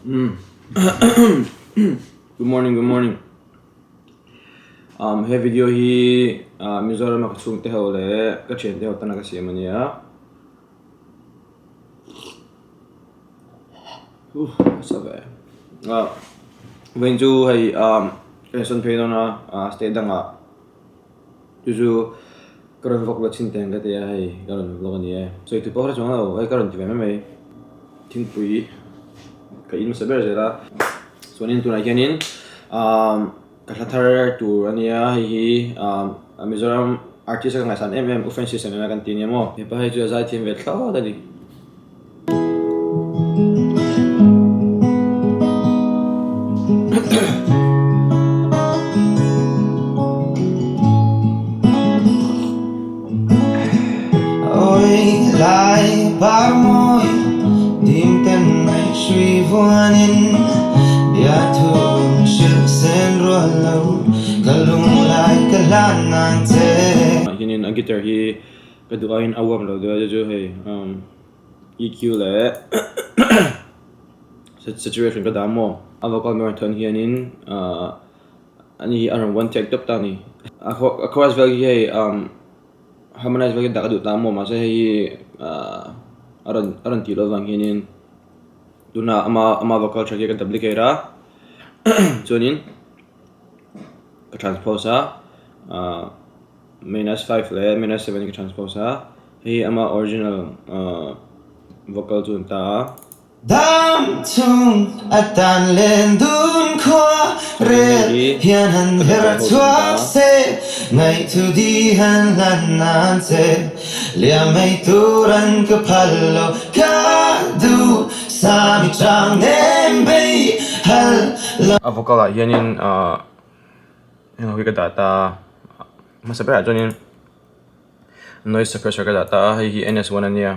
Good morning. He video hi Mizoram ka Chhung te ho le ka chen te ho tana ka siam ania. Sabe. When ju hai person phe na stay danga. Ju karon vlog la chin teng ka te hai karon vlog ani. So itu pahra chong ho ai karon ti me thing pui ka in saber jera. So nin tu na hianin thar tura ania hi Mizoram artist ka ngasan offensive na kan tin mo. He pa hai ju za team vet thaw da ni. Lại ba môi tim tên này suy voanin bia thương shil sen rual lâu kalung lại kalan nan te Hian guitar hi kaduain awam lo do jo he EQ le saturation ka damo vocal marathon hianin ani around one take top tani chorus value hi harmonize value da du tamo ma se hi aron ti lo wang hianin duna ama vocal track ka duplicate ra chonin ka transpose -5 le -7 ka transpose hi ama original vocal tune ta Dam chung atan lên dun khoa re hian han hera chuak se ngày thu đi han lan nan se lia mai turan ka phallo ka du sa mi chang nem bei hal vocal hianin wi ka data masabra jonin noise suppressor ka data hi NS1 ania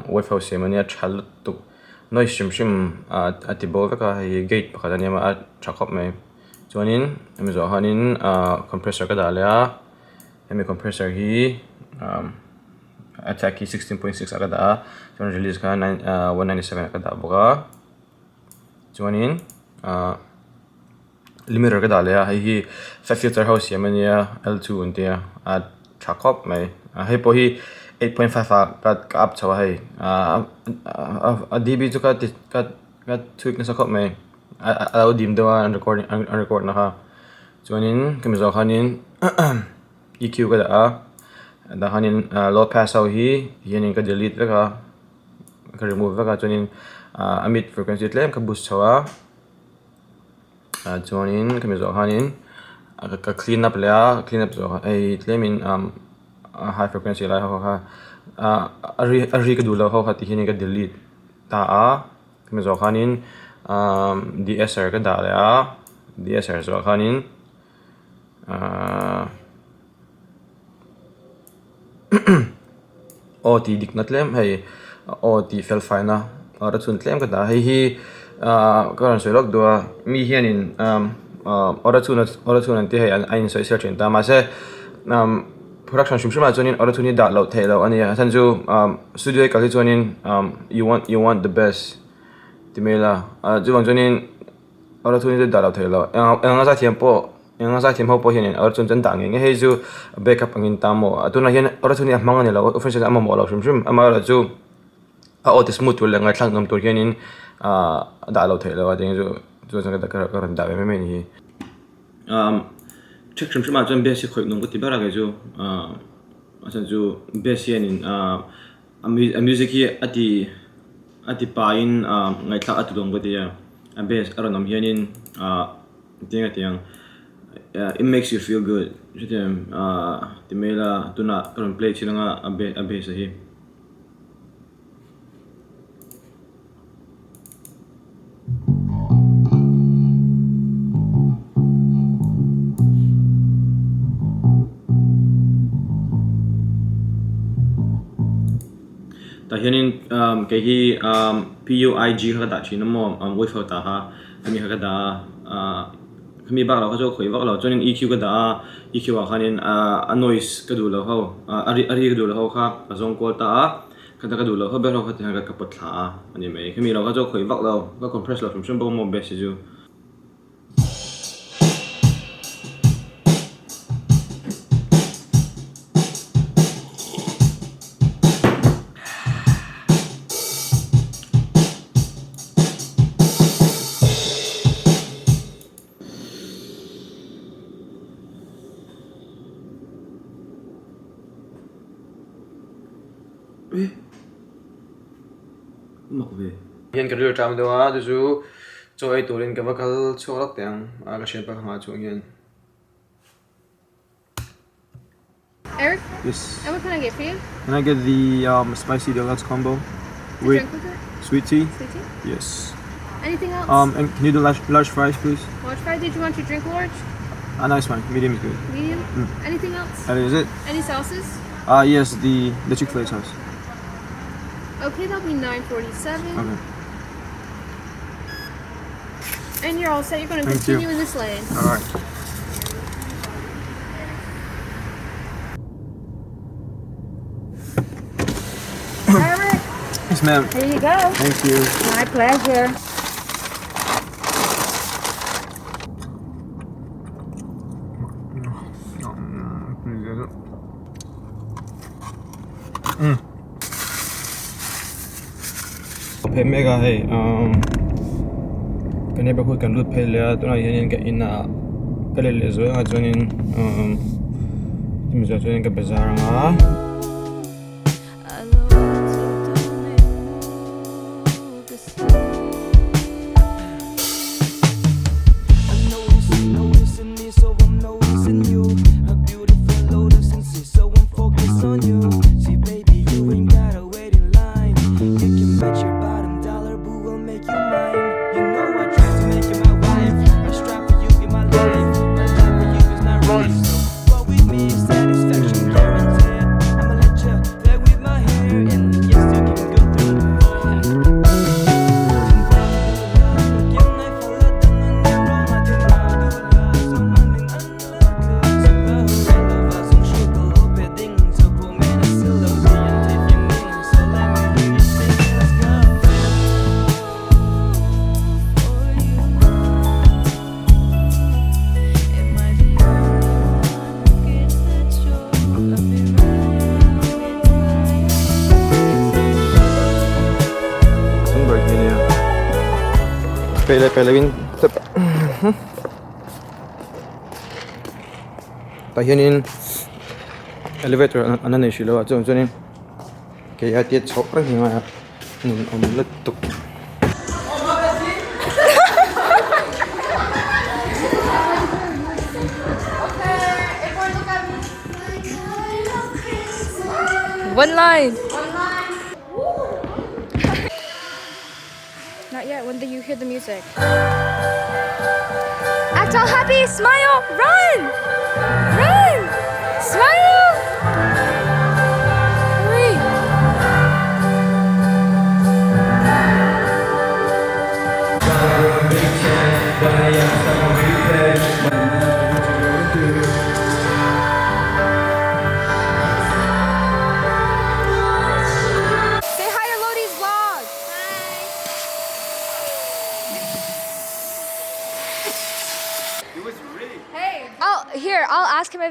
wave house ania chal tu noise shim atibol ka hi gate pakhat ania ma chakop mai chuanin emizo hanin compressor ka dalya emi compressor hi attack 16.6 ka da chuan release ka 197 ka da boka chuanin limiter ka dalya hi 5 filter house ania L2 untia chakop mai hei po hi 8.5 ka up chawa hei dB chu ka tweak na sakop mai alo dim dewa record na ha chuanin kemizo hanin EQ ka da hanin low pass au hi hianin ka delete ka remove ka chuanin mid frequency tlem ka boost chawa chuanin kemizo hanin ka clean up zo ai tlemin high frequency lai ho ha ari ka dula ho ha ti hianin ka delete ta kemizo hanin DSR ka da ya DSR zo hanin OT dik na tlem hei OT fel fine na ara chun tlem ka da hei hi karon soilok do mi hianin ora chun an ti hei ain soi search ta ma se production shimshima chuanin ora chuni da lo thelo ania san chu studio ka chuanin you want the best timela chuwang chuanin ora chuni da lo thelo anga sa thiam ho po hianin ora chun chan da nge hei chu backup angin tamo atuna hian ora chuni amanga ne lo official ama mo lo shimshim ama la chu ot smooth tul ngai thlang nam tur hianin da lo thelo ading chu chang da ka ran da me ni check shimshima chuan basic khoi nong ti bara ga chu asan chu basic in music hi ati pain ngai thla atu dong ga dia bass aron hianin tiang it makes you feel good jitem timela tuna karon play chinanga a bass hi ta hianin ke hi PUIG ka da chin mo wave ta ha kami ka da kami ba lo ka jo khoi ba lo chuanin EQ ka da EQ a khanin a noise ka du lo ho ari ka du lo ho kha ka zong ko ta khata ka du lo hobe ro khata ka pot tha ani mai khimi lo ka jo khoi vak lo ka compress lo from shum mo be si ju mặc về hiện cái điều tram đó thì chú cho ai tụi lên cái vác cho lắc tiếng cái chuyện bác mà chú hiện Eric? yes And what can I get for you? can I get the spicy deluxe combo A with drink with it? sweet tea Sweet tea? yes Anything else? and can you do large fries please Large fry? Did you want your drink large? a nice one medium is good Medium? Anything else? that is it Any sauces? yes the Chick-fil-A sauce Okay, that'll be $9.47. okay And you're all set. You're going to Thank you. continue in this lane. all right Eric, yes ma'am here you go. thank you My pleasure. Phê mega hay cái này bao cần lút phê lẽ tôi nói hiện cái in cái này rồi ngay cho nên mình cho nên cái bazaar nga pele win ta hianin elevator anan shi lo chon chonin ke ya ti chok rang hinga nun omlet tuk One line. Not yet. When do you hear the music? Act all happy. Smile. Run. Run. Smile. Hurry. Say hi to Lowdy's vlog. Hey. I'll ask him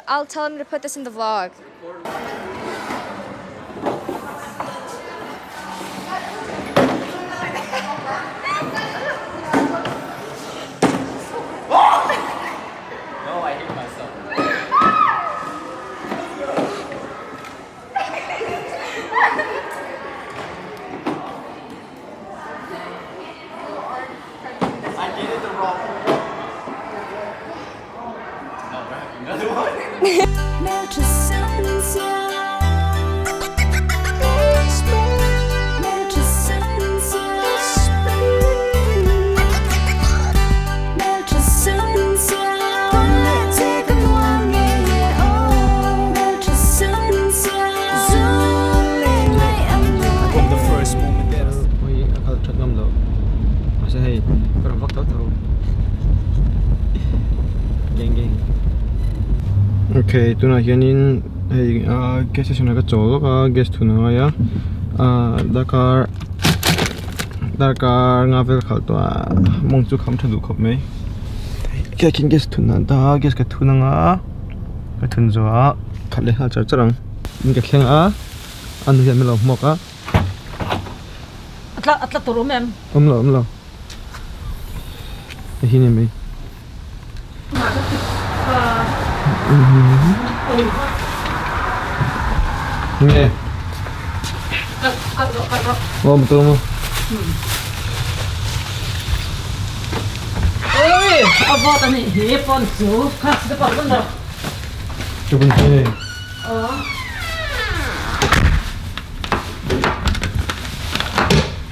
I'll tell him to put this in the vlog. Okay, tuna hianin hei gas station ka chol ka gas thuna ya dakar nga vel khal to mong chu kham thadu khop mai kya kin gas thuna da gas ka thuna nga ka thun zo a khale ha char charang in ka thleng a anu hian melo mok a atla turu mem omlo hi ne mai nè ôm tôi không ôi abo tani he pon chu khas de pon đâu chụp hình thế này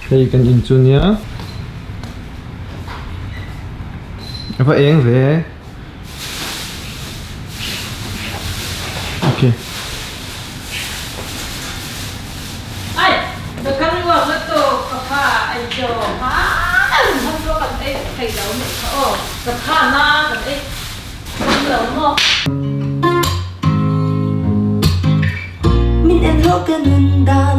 đây cần in chu nhá apa yang về ok ai được cái này vào mất tổ pha ai cho má không có cần ấy thầy đâu nữa tập khan na cần ấy không đâu mà min en ho kanun da